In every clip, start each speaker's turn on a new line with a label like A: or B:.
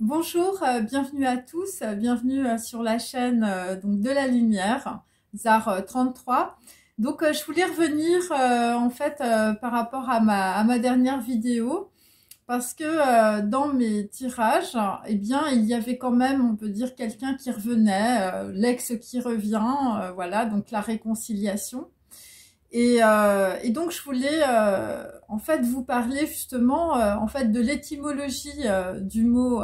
A: Bonjour, bienvenue à tous, bienvenue sur la chaîne donc de la lumière, ZAR 33. Donc je voulais revenir par rapport à ma dernière vidéo parce que dans mes tirages, eh bien il y avait quand même, on peut dire, quelqu'un qui revenait, l'ex qui revient, voilà, donc la réconciliation. Et donc je voulais en fait vous parler justement de l'étymologie du mot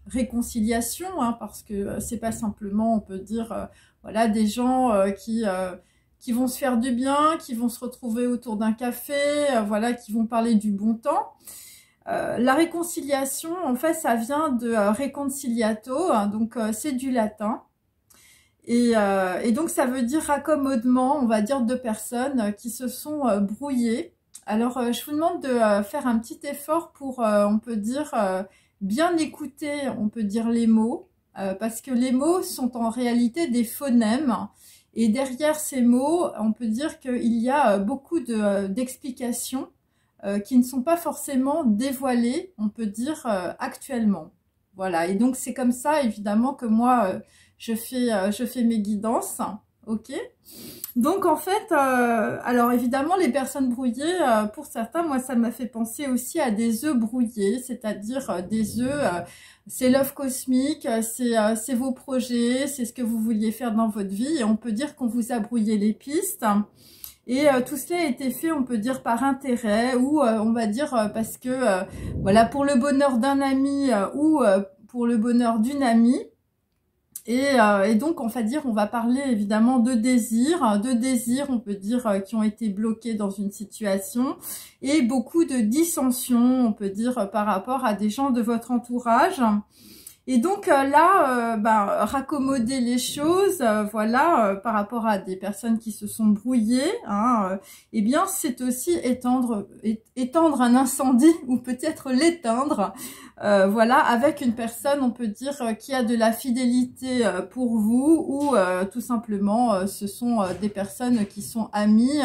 A: réconciliation, hein, parce que c'est pas simplement, on peut dire, voilà, des gens qui vont se faire du bien, qui vont se retrouver autour d'un café, voilà, qui vont parler du bon temps. La réconciliation, en fait, ça vient de reconciliato, hein, donc c'est du latin. Et donc ça veut dire raccommodement, on va dire, de personnes qui se sont brouillées. Alors je vous demande de faire un petit effort pour, on peut dire, bien écouter, on peut dire, les mots, parce que les mots sont en réalité des phonèmes. Et derrière ces mots, on peut dire qu'il y a beaucoup d'explications qui ne sont pas forcément dévoilées, on peut dire, actuellement. Voilà, et donc c'est comme ça, évidemment, que moi, je fais mes guidances, ok. Donc en fait, alors évidemment, les personnes brouillées, pour certains, moi, ça m'a fait penser aussi à des œufs brouillés, c'est-à-dire des œufs, c'est l'œuf cosmique, c'est vos projets, c'est ce que vous vouliez faire dans votre vie, et on peut dire qu'on vous a brouillé les pistes. Et tout cela a été fait, on peut dire, par intérêt, ou on va dire parce que, voilà, pour le bonheur d'un ami ou pour le bonheur d'une amie. Et donc, on va parler évidemment de désirs, on peut dire, qui ont été bloqués dans une situation, et beaucoup de dissensions, on peut dire, par rapport à des gens de votre entourage. Et donc raccommoder les choses, par rapport à des personnes qui se sont brouillées, hein, eh bien, c'est aussi étendre un incendie, ou peut-être l'éteindre, voilà, avec une personne, on peut dire, qui a de la fidélité pour vous, ou tout simplement, ce sont des personnes qui sont amies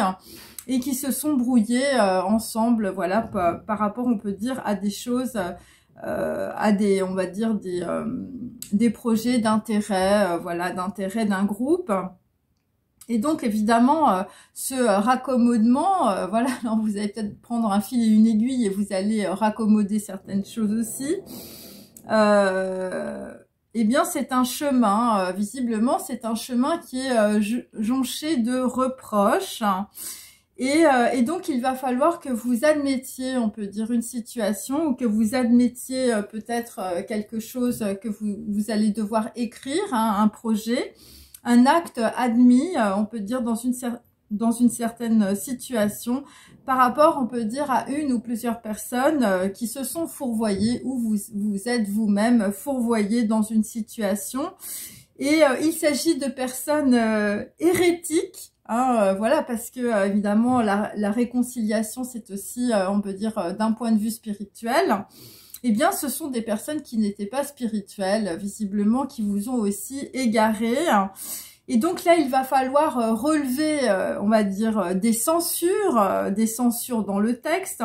A: et qui se sont brouillées ensemble, voilà, par rapport, on peut dire, à des choses. À des, on va dire, des projets d'intérêt, voilà, d'intérêt d'un groupe. Et donc, évidemment, ce raccommodement, voilà, alors vous allez peut-être prendre un fil et une aiguille et vous allez raccommoder certaines choses aussi. Eh bien, c'est un chemin, visiblement, c'est un chemin qui est jonché de reproches. Et donc, il va falloir que vous admettiez, on peut dire, une situation, ou que vous admettiez peut-être quelque chose que vous allez devoir écrire, hein, un projet, un acte admis, on peut dire, dans une certaine situation, par rapport, on peut dire, à une ou plusieurs personnes qui se sont fourvoyées, ou vous êtes vous-même fourvoyé dans une situation. Et il s'agit de personnes hérétiques, hein, voilà, parce que évidemment la réconciliation, c'est aussi, on peut dire, d'un point de vue spirituel. Eh bien, ce sont des personnes qui n'étaient pas spirituelles, visiblement, qui vous ont aussi égaré. Et donc là, il va falloir relever, on va dire, des censures dans le texte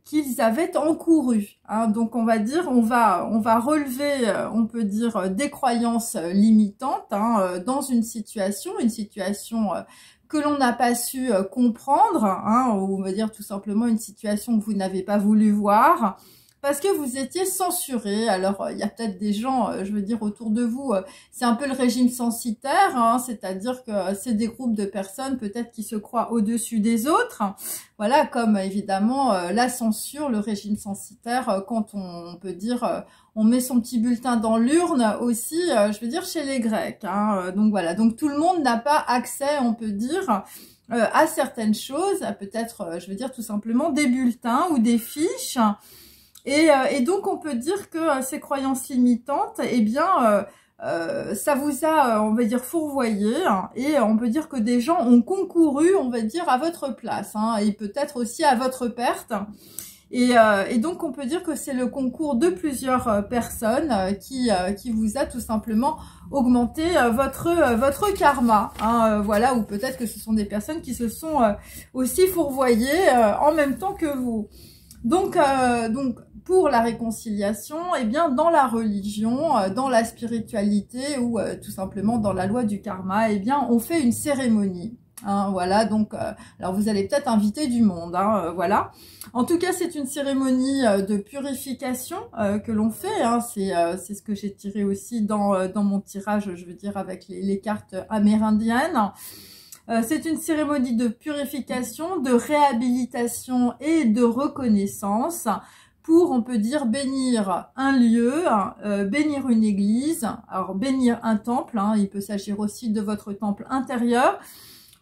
A: qu'ils avaient encourues, hein. Donc on va dire, on va relever, on peut dire, des croyances limitantes, hein, dans une situation que l'on n'a pas su comprendre, hein, ou on va dire tout simplement une situation que vous n'avez pas voulu voir, parce que vous étiez censuré. Alors, il y a peut-être des gens, je veux dire, autour de vous, c'est un peu le régime censitaire, hein, c'est-à-dire que c'est des groupes de personnes peut-être qui se croient au-dessus des autres. Voilà, comme évidemment la censure, le régime censitaire, quand on peut dire, on met son petit bulletin dans l'urne aussi, je veux dire, chez les Grecs, hein. Donc voilà, donc tout le monde n'a pas accès, on peut dire, à certaines choses, à peut-être, je veux dire, tout simplement des bulletins ou des fiches. Et donc, on peut dire que ces croyances limitantes, eh bien, ça vous a, on va dire, fourvoyé, hein, et on peut dire que des gens ont concouru, on va dire, à votre place, hein, et peut-être aussi à votre perte. Et donc, on peut dire que c'est le concours de plusieurs personnes qui vous a tout simplement augmenté votre karma, hein, voilà, ou peut-être que ce sont des personnes qui se sont aussi fourvoyées en même temps que vous. Donc, pour la réconciliation, eh bien dans la religion, dans la spiritualité ou tout simplement dans la loi du karma, eh bien on fait une cérémonie. Hein, voilà, donc, alors vous allez peut-être inviter du monde, hein, voilà. En tout cas, c'est une cérémonie de purification que l'on fait. Hein, c'est ce que j'ai tiré aussi dans mon tirage, je veux dire, avec les cartes amérindiennes. C'est une cérémonie de purification, de réhabilitation et de reconnaissance pour, on peut dire, bénir un lieu, bénir une église, alors bénir un temple, hein, il peut s'agir aussi de votre temple intérieur,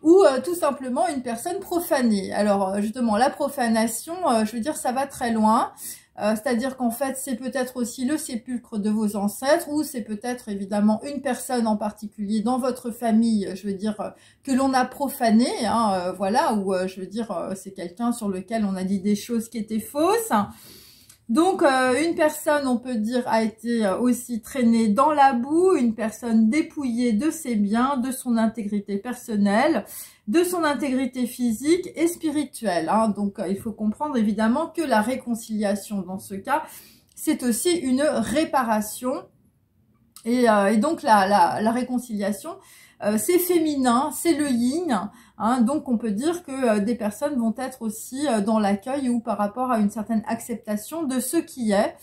A: ou tout simplement une personne profanée. Alors justement, la profanation, je veux dire, ça va très loin. C'est-à-dire qu'en fait, c'est peut-être aussi le sépulcre de vos ancêtres, ou c'est peut-être évidemment une personne en particulier dans votre famille, je veux dire, que l'on a profané, hein, voilà, ou je veux dire, c'est quelqu'un sur lequel on a dit des choses qui étaient fausses. Donc, une personne, on peut dire, a été aussi traînée dans la boue, une personne dépouillée de ses biens, de son intégrité personnelle, de son intégrité physique et spirituelle. Hein. Donc, il faut comprendre évidemment que la réconciliation, dans ce cas, c'est aussi une réparation. Et donc, la réconciliation, c'est féminin, c'est le yin, hein, donc on peut dire que des personnes vont être aussi dans l'accueil ou par rapport à une certaine acceptation de ce qui est.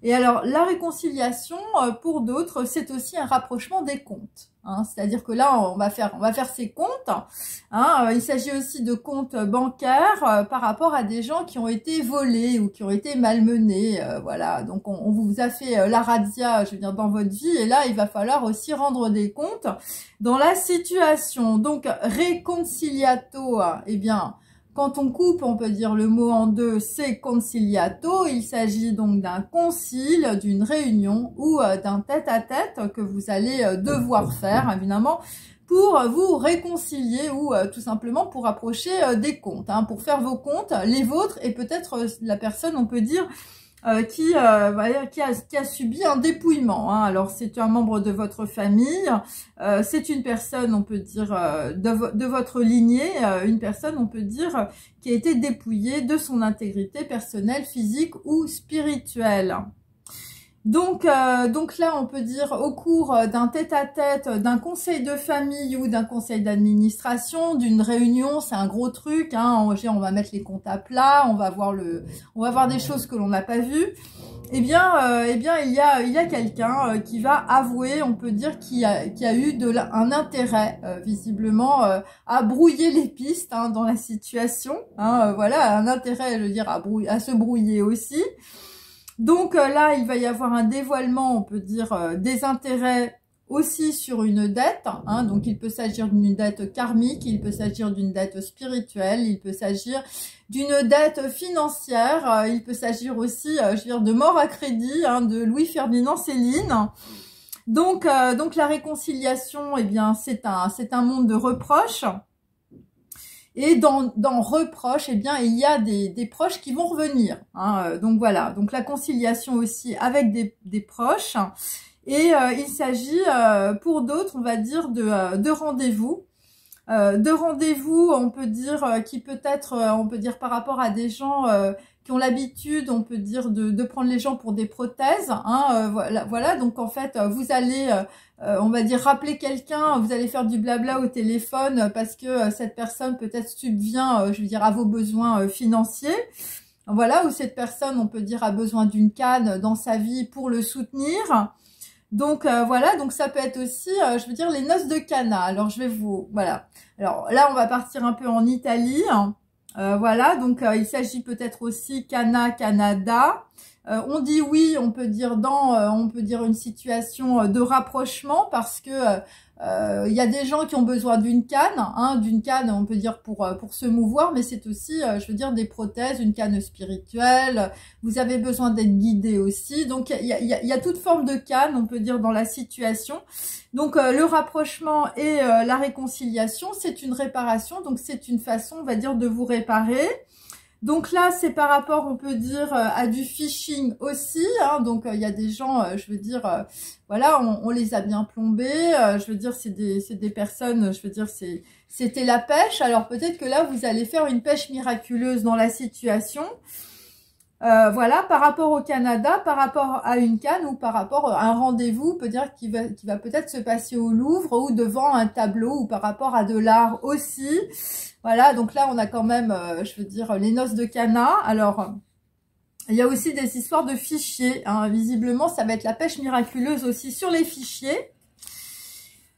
A: Et alors la réconciliation, pour d'autres, c'est aussi un rapprochement des comptes. Hein, c'est-à-dire que là, on va faire ses comptes. Hein, il s'agit aussi de comptes bancaires par rapport à des gens qui ont été volés ou qui ont été malmenés. Voilà, donc on vous a fait la razzia, je veux dire, dans votre vie. Et là, il va falloir aussi rendre des comptes dans la situation. Donc, reconciliato, eh bien, quand on coupe, on peut dire le mot en deux, c'est conciliato. Il s'agit donc d'un concile, d'une réunion ou d'un tête-à-tête que vous allez devoir faire, évidemment, pour vous réconcilier ou tout simplement pour approcher des comptes, hein, pour faire vos comptes, les vôtres et peut-être la personne, on peut dire, qui a subi un dépouillement. Hein. Alors, c'est un membre de votre famille, c'est une personne, on peut dire, de votre lignée, une personne, on peut dire, qui a été dépouillée de son intégrité personnelle, physique ou spirituelle. Donc là, on peut dire au cours d'un tête-à-tête, d'un conseil de famille ou d'un conseil d'administration, d'une réunion, c'est un gros truc. Hein, on va mettre les comptes à plat, on va voir des choses que l'on n'a pas vues. Eh bien, il y a quelqu'un qui va avouer, on peut dire, qui a eu un intérêt visiblement à brouiller les pistes hein, dans la situation. Hein, voilà, un intérêt, je veux dire, à se brouiller aussi. Donc là, il va y avoir un dévoilement, on peut dire, des intérêts aussi sur une dette. Hein, donc il peut s'agir d'une dette karmique, il peut s'agir d'une dette spirituelle, il peut s'agir d'une dette financière, il peut s'agir aussi, je veux dire, de mort à crédit, hein, de Louis-Ferdinand Céline. Donc la réconciliation, eh bien, c'est un monde de reproches. Et dans reproche, eh bien, il y a des proches qui vont revenir. Hein, donc voilà, donc la conciliation aussi avec des proches. Et il s'agit pour d'autres, on va dire, de rendez-vous. De rendez-vous, on peut dire, qui peut être, on peut dire par rapport à des gens qui ont l'habitude, on peut dire, de prendre les gens pour des prothèses. Hein, voilà, donc en fait, vous allez, on va dire, rappeler quelqu'un, vous allez faire du blabla au téléphone parce que cette personne peut-être subvient, je veux dire, à vos besoins financiers. Voilà, ou cette personne, on peut dire, a besoin d'une canne dans sa vie pour le soutenir. Donc voilà, donc ça peut être aussi, je veux dire, les noces de Cana. Alors je vais voilà. Alors là, on va partir un peu en Italie. Voilà, donc il s'agit peut-être aussi Cana, Canada. On dit oui, on peut dire une situation de rapprochement parce que il y a des gens qui ont besoin d'une canne, hein, on peut dire pour se mouvoir, mais c'est aussi, je veux dire, des prothèses, une canne spirituelle. Vous avez besoin d'être guidé aussi. Donc il y a toute forme de canne, on peut dire, dans la situation. Donc le rapprochement et la réconciliation, c'est une réparation. Donc c'est une façon, on va dire, de vous réparer. Donc là, c'est par rapport, on peut dire, à du phishing aussi. Hein, donc il y a des gens, je veux dire, voilà, on les a bien plombés. Je veux dire, c'est des personnes, je veux dire, c'était la pêche. Alors peut-être que là, vous allez faire une pêche miraculeuse dans la situation. Voilà, par rapport au Canada, par rapport à une canne ou par rapport à un rendez-vous, peut dire qui va peut-être se passer au Louvre ou devant un tableau ou par rapport à de l'art aussi. Voilà, donc là on a quand même, je veux dire, les noces de Cana. Alors, il y a aussi des histoires de fichiers. Hein. Visiblement, ça va être la pêche miraculeuse aussi sur les fichiers.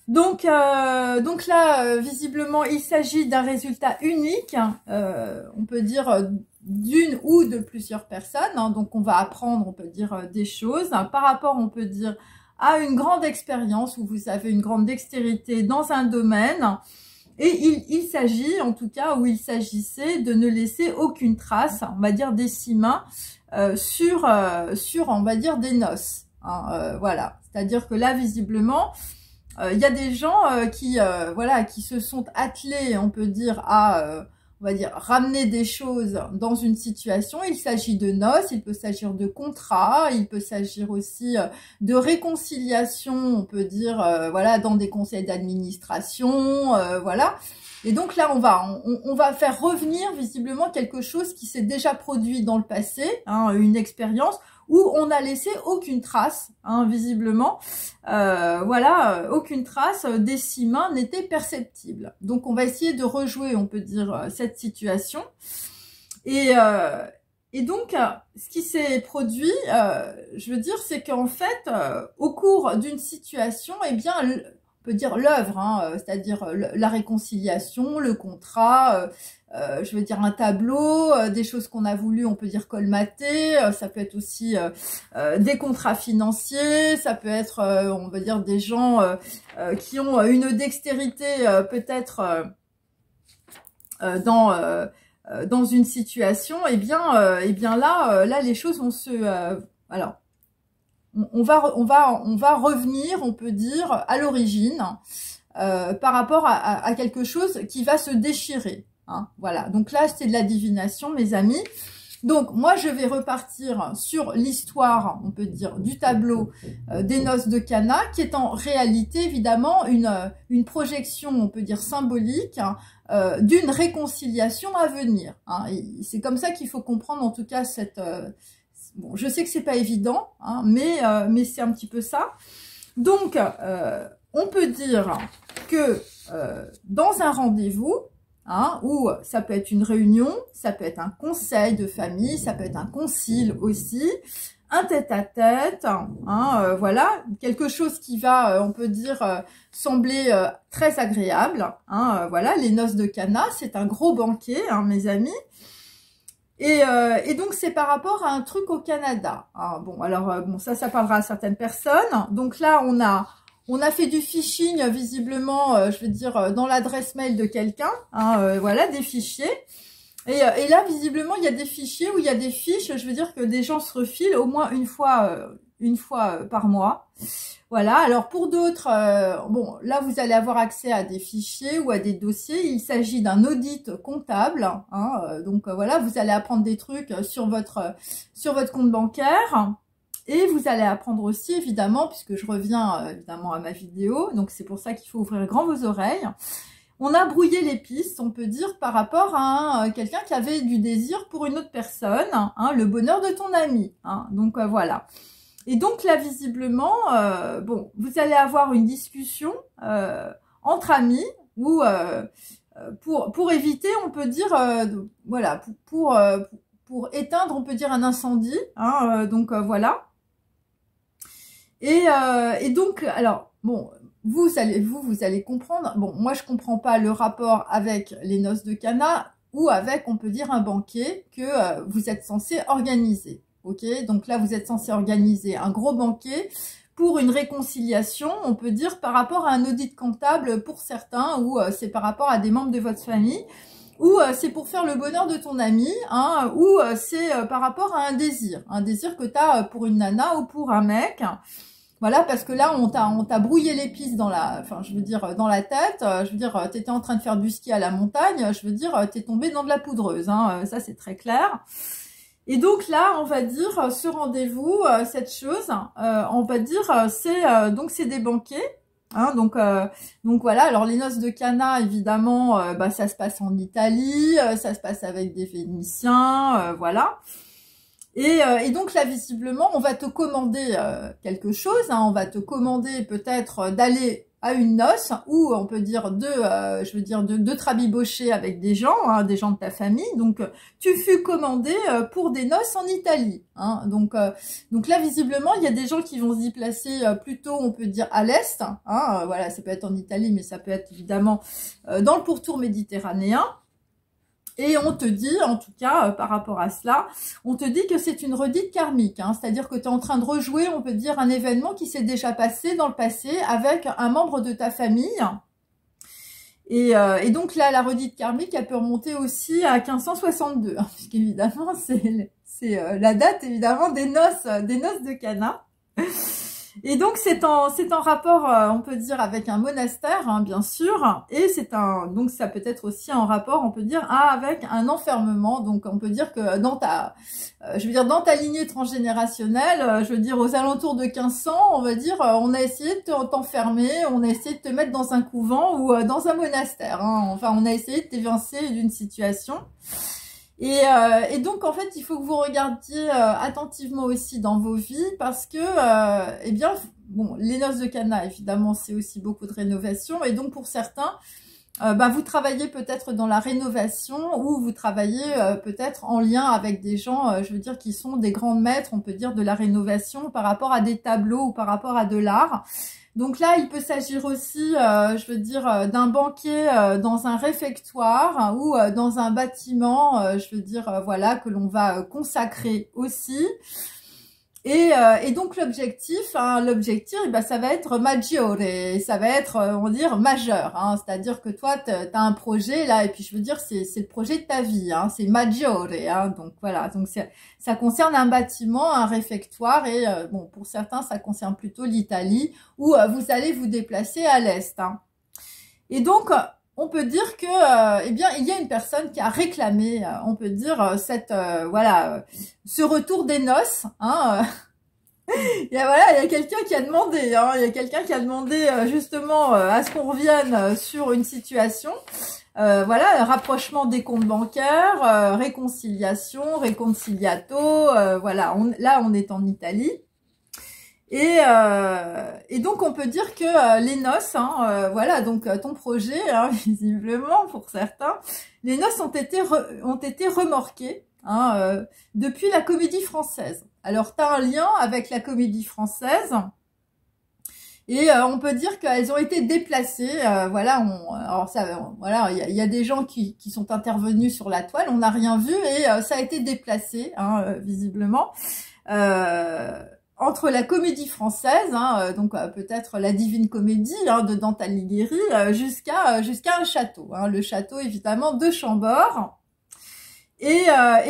A: Donc là, visiblement, il s'agit d'un résultat unique. On peut dire d'une ou de plusieurs personnes. Hein. Donc, on va apprendre, on peut dire, des choses. Hein. Par rapport, on peut dire, à une grande expérience où vous avez une grande dextérité dans un domaine. Et il s'agit, en tout cas, où il s'agissait de ne laisser aucune trace, on va dire, des 6 mains sur, on va dire, des noces. Hein. Voilà. C'est-à-dire que là, visiblement... il y a des gens voilà, qui se sont attelés, on peut dire, à, on va dire, ramener des choses dans une situation. Il s'agit de noces, il peut s'agir de contrats, il peut s'agir aussi de réconciliation, on peut dire, voilà, dans des conseils d'administration, voilà. Et donc là, on va faire revenir visiblement quelque chose qui s'est déjà produit dans le passé, hein, une expérience, où on n'a laissé aucune trace, hein, visiblement, voilà, aucune trace des 6 mains n'était perceptible. Donc on va essayer de rejouer, on peut dire, cette situation. Et donc, ce qui s'est produit, je veux dire, c'est qu'en fait, au cours d'une situation, eh bien, on peut dire l'œuvre, hein, c'est-à-dire la réconciliation, le contrat, je veux dire un tableau, des choses qu'on a voulu, on peut dire colmater, ça peut être aussi des contrats financiers, ça peut être, on va dire, des gens qui ont une dextérité peut-être dans une situation, et bien là les choses vont se... alors, on va revenir, on peut dire, à l'origine, par rapport à quelque chose qui va se déchirer. Hein, voilà, donc là c'est de la divination, mes amis. Donc moi je vais repartir sur l'histoire, on peut dire, du tableau des noces de Cana, qui est en réalité évidemment une projection, on peut dire, symbolique, hein, d'une réconciliation à venir. Hein. C'est comme ça qu'il faut comprendre en tout cas cette... bon, je sais que c'est pas évident, hein, mais c'est un petit peu ça. Donc on peut dire que dans un rendez-vous, hein, ou ça peut être une réunion, ça peut être un conseil de famille, ça peut être un concile aussi, un tête-à-tête, hein, voilà, quelque chose qui va, on peut dire, sembler très agréable. Hein, voilà, les noces de Cana, c'est un gros banquet, hein, mes amis. Et donc, c'est par rapport à un truc au Canada. Hein, bon, alors, bon, ça parlera à certaines personnes. Donc là, on a fait du phishing, visiblement, je veux dire, dans l'adresse mail de quelqu'un. Hein, voilà, des fichiers. Et là, visiblement, il y a des fichiers où il y a des fiches, je veux dire, que des gens se refilent au moins une fois par mois. Voilà, alors pour d'autres, bon, là, vous allez avoir accès à des fichiers ou à des dossiers. Il s'agit d'un audit comptable. Hein, donc, voilà, vous allez apprendre des trucs sur votre compte bancaire. Et vous allez apprendre aussi, évidemment, puisque je reviens évidemment à ma vidéo, donc c'est pour ça qu'il faut ouvrir grand vos oreilles. On a brouillé les pistes, on peut dire, par rapport à quelqu'un qui avait du désir pour une autre personne, hein, le bonheur de ton ami. Hein, donc voilà. Et donc là, visiblement, bon, vous allez avoir une discussion entre amis ou pour éviter, on peut dire, voilà, pour éteindre, on peut dire, un incendie. Hein, donc voilà. Et donc, alors, bon, vous allez comprendre. Bon, moi, je comprends pas le rapport avec les noces de Cana ou avec, on peut dire, un banquet que vous êtes censé organiser. Ok, donc là, vous êtes censé organiser un gros banquet pour une réconciliation, on peut dire, par rapport à un audit comptable pour certains, ou c'est par rapport à des membres de votre famille, ou c'est pour faire le bonheur de ton ami, hein, ou c'est par rapport à un désir que tu as pour une nana ou pour un mec. Voilà, parce que là, on t'a brouillé les pistes dans la, enfin, je veux dire, dans la tête. Je veux dire, t'étais en train de faire du ski à la montagne. Je veux dire, t'es tombé dans de la poudreuse. Hein, ça, c'est très clair. Et donc là, on va dire, ce rendez-vous, cette chose, on va dire, c'est des banquets. Hein, donc voilà. Alors les noces de Cana, évidemment, ça se passe en Italie, ça se passe avec des Vénitiens, voilà. Et donc là, visiblement, on va te commander quelque chose. Hein, on va te commander peut-être d'aller à une noce, ou on peut dire de te rabibocher avec des gens, hein, des gens de ta famille. Donc, tu fus commandé pour des noces en Italie. Hein, donc là, visiblement, il y a des gens qui vont se déplacer plutôt, on peut dire, à l'est. Hein, voilà, ça peut être en Italie, mais ça peut être évidemment dans le pourtour méditerranéen. Et on te dit, en tout cas, par rapport à cela, on te dit que c'est une redite karmique. Hein, c'est-à-dire que tu es en train de rejouer, on peut dire, un événement qui s'est déjà passé dans le passé avec un membre de ta famille. Et donc là, la redite karmique, elle peut remonter aussi à 1562. Hein, puisqu'évidemment, c'est la date, évidemment, des noces de Cana. Et donc c'est en rapport, on peut dire, avec un monastère, hein, bien sûr, et donc ça peut être aussi en rapport, on peut dire, avec un enfermement. Donc on peut dire que dans dans ta lignée transgénérationnelle, je veux dire aux alentours de 1500, on va dire, on a essayé de t'enfermer, on a essayé de te mettre dans un couvent ou dans un monastère. Hein. Enfin, on a essayé de t'évincer d'une situation. Et donc, en fait, il faut que vous regardiez attentivement aussi dans vos vies parce que, eh bien, bon, les noces de Cana, évidemment, c'est aussi beaucoup de rénovation. Et donc, pour certains, vous travaillez peut-être dans la rénovation ou vous travaillez peut-être en lien avec des gens, je veux dire, qui sont des grands maîtres, on peut dire, de la rénovation par rapport à des tableaux ou par rapport à de l'art. Donc là, il peut s'agir aussi, je veux dire, d'un banquet dans un réfectoire ou dans un bâtiment, je veux dire, voilà, que l'on va consacrer aussi. Et donc l'objectif, ça va être maggiore, ça va être, on va dire, majeur. Hein, c'est-à-dire que toi, tu as un projet là, et puis je veux dire, c'est le projet de ta vie. Hein, c'est maggiore. Hein, donc voilà, donc ça concerne un bâtiment, un réfectoire, et bon, pour certains, ça concerne plutôt l'Italie, où vous allez vous déplacer à l'est. Hein. Et donc on peut dire que, eh bien, il y a une personne qui a réclamé, on peut dire, ce retour des noces. Hein, il y a quelqu'un qui a demandé, hein, il y a quelqu'un qui a demandé justement à ce qu'on revienne sur une situation. Voilà, rapprochement des comptes bancaires, réconciliation, réconciliato. Voilà, là, on est en Italie. Et donc on peut dire que les noces, hein, voilà, donc ton projet, hein, visiblement pour certains, les noces ont été remorquées hein, depuis la Comédie Française. Alors tu as un lien avec la Comédie Française et on peut dire qu'elles ont été déplacées. Voilà, alors ça, voilà, il y a des gens qui sont intervenus sur la toile, on n'a rien vu et ça a été déplacé, hein, visiblement. Entre la Comédie Française, hein, donc peut-être la Divine Comédie hein, de Dante Alighieri, jusqu'à un château, hein, le château évidemment de Chambord. Et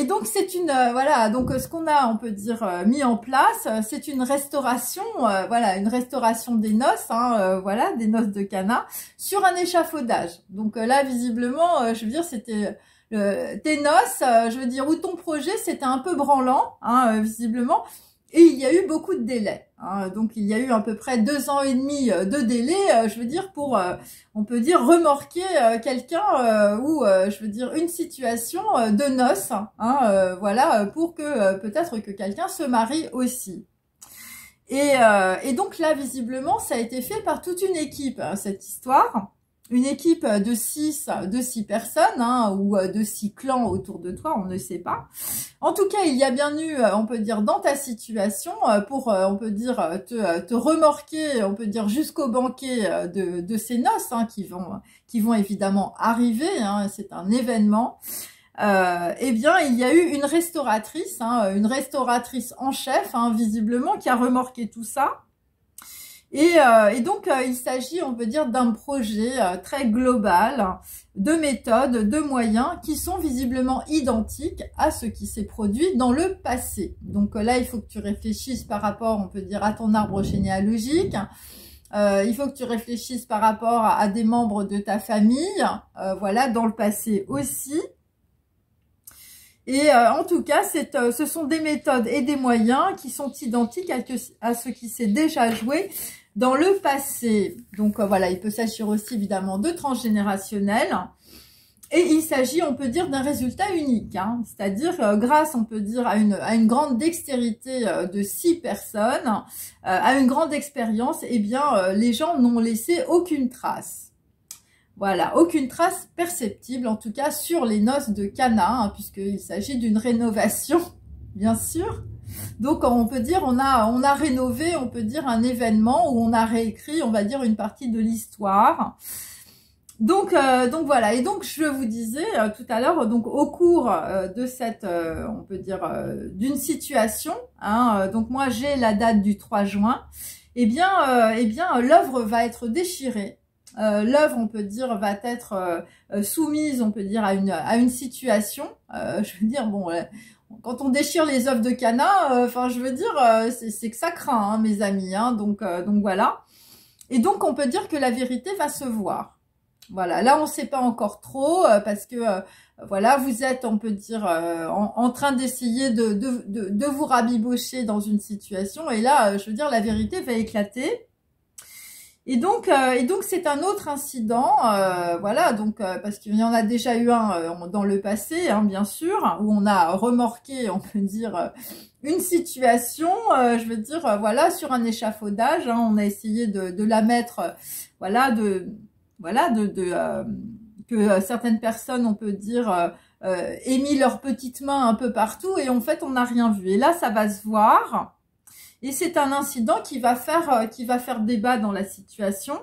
A: donc c'est voilà, donc ce qu'on a, on peut dire, mis en place, c'est une restauration, voilà, une restauration des noces, hein, voilà, des noces de Cana, sur un échafaudage. Donc là, visiblement, je veux dire, c'était tes noces, je veux dire, ou ton projet, c'était un peu branlant, hein, visiblement. Et il y a eu beaucoup de délais. Hein. Donc, il y a eu à peu près 2 ans et demi de délai, je veux dire, pour, on peut dire, remorquer quelqu'un ou, je veux dire, une situation de noces, hein, voilà, pour que peut-être que quelqu'un se marie aussi. Et donc là, visiblement, ça a été fait par toute une équipe, hein, cette histoire. Une équipe de 6 personnes hein, ou de 6 clans autour de toi, on ne sait pas. En tout cas, il y a bien eu, on peut dire, dans ta situation, pour, on peut dire, te remorquer, on peut dire, jusqu'au banquet de ces noces hein, qui vont évidemment arriver, hein, c'est un événement. Eh bien, il y a eu une restauratrice en chef, hein, visiblement, qui a remorqué tout ça. Et donc, il s'agit, on peut dire, d'un projet très global de méthodes, de moyens qui sont visiblement identiques à ce qui s'est produit dans le passé. Donc là, il faut que tu réfléchisses par rapport, on peut dire, à ton arbre généalogique. Il faut que tu réfléchisses par rapport à des membres de ta famille, voilà, dans le passé aussi. Et en tout cas, ce sont des méthodes et des moyens qui sont identiques à ce qui s'est déjà joué dans le passé. Donc voilà, il peut s'agir aussi évidemment de transgénérationnel. Et il s'agit, on peut dire, d'un résultat unique, hein, c'est-à-dire grâce, on peut dire, à une grande dextérité de 6 personnes, à une grande expérience, eh bien, les gens n'ont laissé aucune trace. Voilà, aucune trace perceptible, en tout cas, sur les noces de Cana, hein, puisqu'il s'agit d'une rénovation, bien sûr. Donc, on peut dire, on a rénové, on peut dire, un événement où on a réécrit, on va dire, une partie de l'histoire. Donc voilà, et donc je vous disais tout à l'heure, donc au cours de cette, on peut dire, d'une situation, hein, donc moi j'ai la date du 3 juin, eh bien l'œuvre va être déchirée, l'œuvre, on peut dire, va être soumise, on peut dire, à une situation, je veux dire, bon, quand on déchire les œuvres de Cana, enfin je veux dire, c'est que ça craint, hein, mes amis, hein, donc voilà, et donc on peut dire que la vérité va se voir. Voilà, là on ne sait pas encore trop parce que voilà, vous êtes, on peut dire, en train d'essayer de vous rabibocher dans une situation, et là, je veux dire, la vérité va éclater. Et donc c'est un autre incident, voilà, donc parce qu'il y en a déjà eu un dans le passé, hein, bien sûr, où on a remorqué, on peut dire, une situation, je veux dire, voilà, sur un échafaudage, hein, on a essayé de la mettre, voilà, que certaines personnes, on peut dire, aient mis leurs petites mains un peu partout, et en fait on n'a rien vu. Et là ça va se voir, et c'est un incident qui va faire débat dans la situation,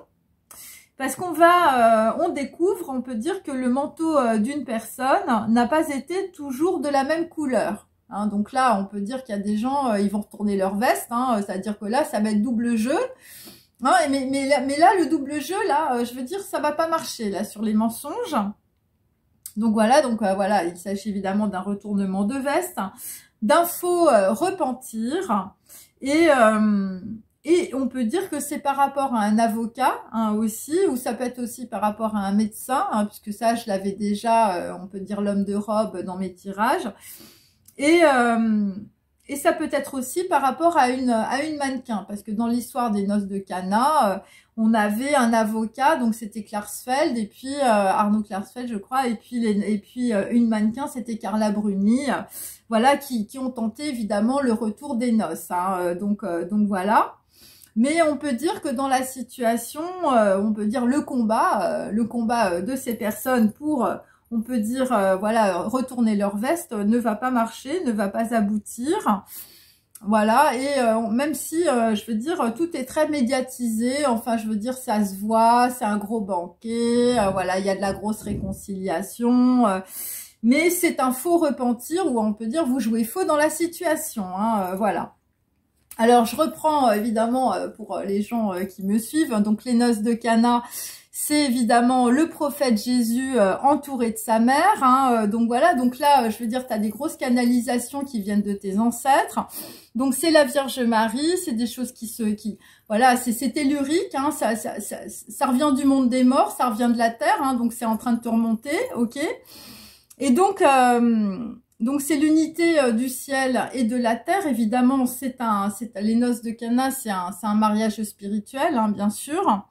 A: parce on découvre, on peut dire, que le manteau d'une personne n'a pas été toujours de la même couleur. Hein, donc là on peut dire qu'il y a des gens, ils vont retourner leur veste, hein, c'est-à-dire que là ça va être double jeu. Non, mais là, le double jeu, là, je veux dire, ça va pas marcher, là, sur les mensonges. Donc voilà, il s'agit évidemment d'un retournement de veste, d'un faux repentir, et on peut dire que c'est par rapport à un avocat, hein, aussi, ou ça peut être aussi par rapport à un médecin, hein, puisque ça, je l'avais déjà, on peut dire l'homme de robe dans mes tirages, et ça peut être aussi par rapport à une mannequin, parce que dans l'histoire des noces de Cana, on avait un avocat, donc c'était Klarsfeld, et puis Arnaud Klarsfeld, je crois, et puis une mannequin, c'était Carla Bruni, voilà, qui ont tenté évidemment le retour des noces, hein, donc voilà. Mais on peut dire que dans la situation, on peut dire le combat de ces personnes pour on peut dire, voilà, retourner leur veste ne va pas marcher, ne va pas aboutir. Voilà, et même si, je veux dire, tout est très médiatisé, enfin, je veux dire, ça se voit, c'est un gros banquet, voilà, il y a de la grosse réconciliation, mais c'est un faux repentir où on peut dire, vous jouez faux dans la situation, hein, voilà. Alors, je reprends, évidemment, pour les gens qui me suivent, donc les noces de Cana, c'est évidemment le prophète Jésus entouré de sa mère, hein, donc voilà, donc là, je veux dire, tu as des grosses canalisations qui viennent de tes ancêtres, donc c'est la Vierge Marie, c'est des choses voilà, c'est tellurique, hein, ça revient du monde des morts, ça revient de la terre, hein, donc c'est en train de te remonter, ok, et donc c'est l'unité du ciel et de la terre, évidemment, les noces de Cana, c'est un mariage spirituel, hein, bien sûr.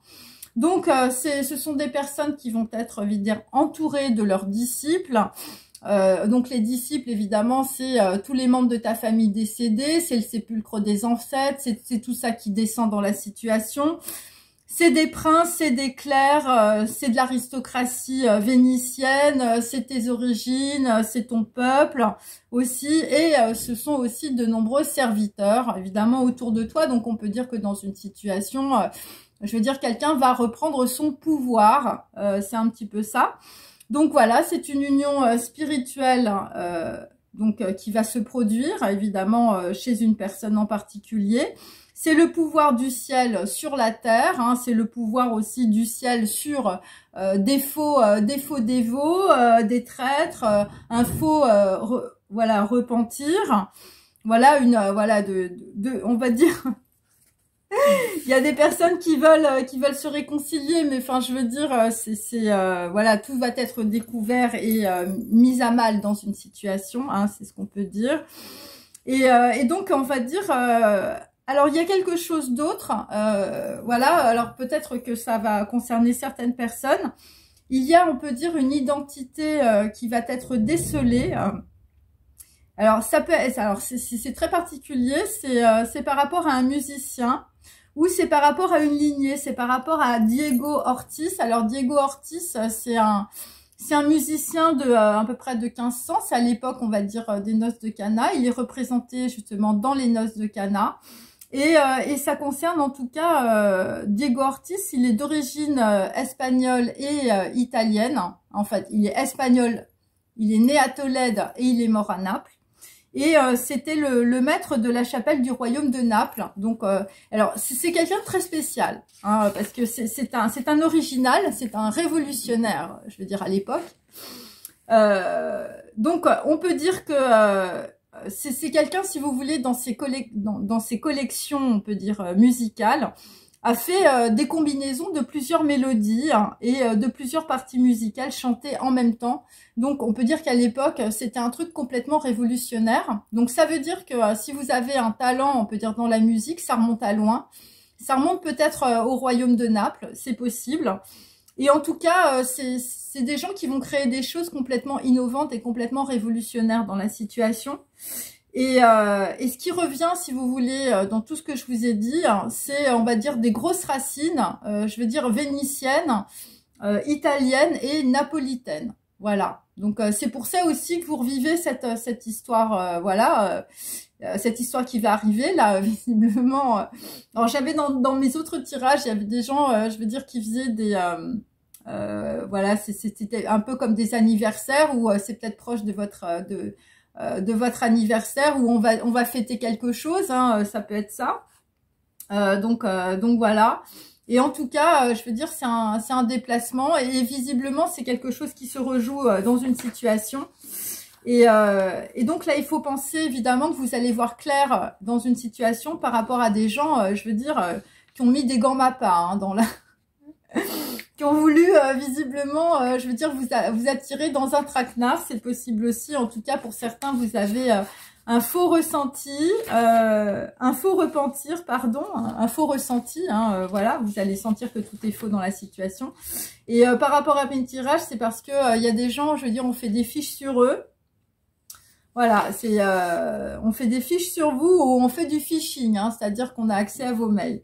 A: Donc, ce sont des personnes qui vont être, je veux dire, entourées de leurs disciples. Donc, les disciples, évidemment, c'est tous les membres de ta famille décédés, c'est le sépulcre des ancêtres, c'est tout ça qui descend dans la situation. C'est des princes, c'est des clercs, c'est de l'aristocratie vénitienne, c'est tes origines, c'est ton peuple aussi, et ce sont aussi de nombreux serviteurs, évidemment, autour de toi. Donc, on peut dire que dans une situation... je veux dire, quelqu'un va reprendre son pouvoir, c'est un petit peu ça. Donc voilà, c'est une union spirituelle qui va se produire, évidemment, chez une personne en particulier. C'est le pouvoir du ciel sur la terre, hein, c'est le pouvoir aussi du ciel sur des faux dévots, des traîtres, un faux voilà, repentir. Voilà, on va dire... Il y a des personnes qui veulent se réconcilier, mais enfin, je veux dire, voilà, tout va être découvert et mis à mal dans une situation, hein, c'est ce qu'on peut dire. Et donc, on va dire, alors il y a quelque chose d'autre, voilà, alors peut-être que ça va concerner certaines personnes. il y a, on peut dire, une identité qui va être décelée. Alors, ça peut être, alors c'est très particulier, c'est par rapport à un musicien, ou c'est par rapport à une lignée, c'est par rapport à Diego Ortiz. Alors, Diego Ortiz, c'est un musicien de à peu près de 1500, c'est à l'époque, on va dire, des noces de Cana. Il est représenté justement dans les noces de Cana. Et ça concerne en tout cas Diego Ortiz, il est d'origine espagnole et italienne. En fait, il est espagnol, il est né à Tolède et il est mort à Naples. Et c'était le maître de la chapelle du royaume de Naples. Donc, alors c'est quelqu'un de très spécial, hein, parce que c'est un original, c'est un révolutionnaire, je veux dire à l'époque. Donc, on peut dire que c'est quelqu'un, si vous voulez, dans ses collections, on peut dire musicales, a fait des combinaisons de plusieurs mélodies et de plusieurs parties musicales chantées en même temps. Donc, on peut dire qu'à l'époque, c'était un truc complètement révolutionnaire. Donc, ça veut dire que si vous avez un talent, on peut dire dans la musique, ça remonte à loin. Ça remonte peut-être au royaume de Naples, c'est possible. Et en tout cas, c'est des gens qui vont créer des choses complètement innovantes et complètement révolutionnaires dans la situation. Et ce qui revient, si vous voulez, dans tout ce que je vous ai dit, c'est, on va dire, des grosses racines, je veux dire vénitiennes, italiennes et napolitaines. Voilà. Donc, c'est pour ça aussi que vous revivez cette histoire, voilà, cette histoire qui va arriver, là, visiblement. Alors, j'avais dans mes autres tirages, il y avait des gens, je veux dire, qui faisaient des... voilà, c'était un peu comme des anniversaires, ou c'est peut-être proche de votre anniversaire, où on va fêter quelque chose, hein, ça peut être ça. Donc voilà. Et en tout cas, je veux dire, c'est un déplacement, et visiblement, c'est quelque chose qui se rejoue dans une situation. Et donc là, il faut penser évidemment que vous allez voir clair dans une situation par rapport à des gens, je veux dire, qui ont mis des gants mappas, hein, dans la... qui ont voulu visiblement, je veux dire, vous attirer dans un traquenard. C'est possible aussi. En tout cas, pour certains, vous avez un faux ressenti, un faux repentir, pardon, un faux ressenti. Hein, voilà, vous allez sentir que tout est faux dans la situation. Et par rapport à mes tirages, c'est parce que il y a des gens, je veux dire, on fait des fiches sur eux. Voilà, on fait des fiches sur vous, ou on fait du phishing, hein, c'est-à-dire qu'on a accès à vos mails.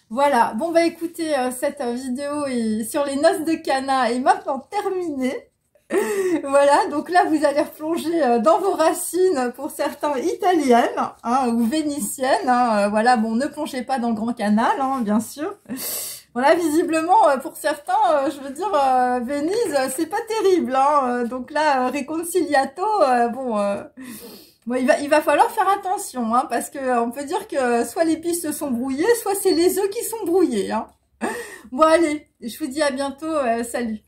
A: Voilà, bon bah écoutez, cette vidéo est sur les noces de Cana est maintenant terminée. Voilà, donc là vous allez replonger dans vos racines, pour certains italiennes, hein, ou vénitiennes, hein, voilà, bon, ne plongez pas dans le Grand Canal, hein, bien sûr. Voilà, visiblement, pour certains, je veux dire, Venise, c'est pas terrible, hein, donc là, Reconciliato, bon... Bon, il va falloir faire attention, hein, parce que on peut dire que soit les pistes sont brouillées, soit c'est les œufs qui sont brouillés, hein. Bon, allez, je vous dis à bientôt, salut.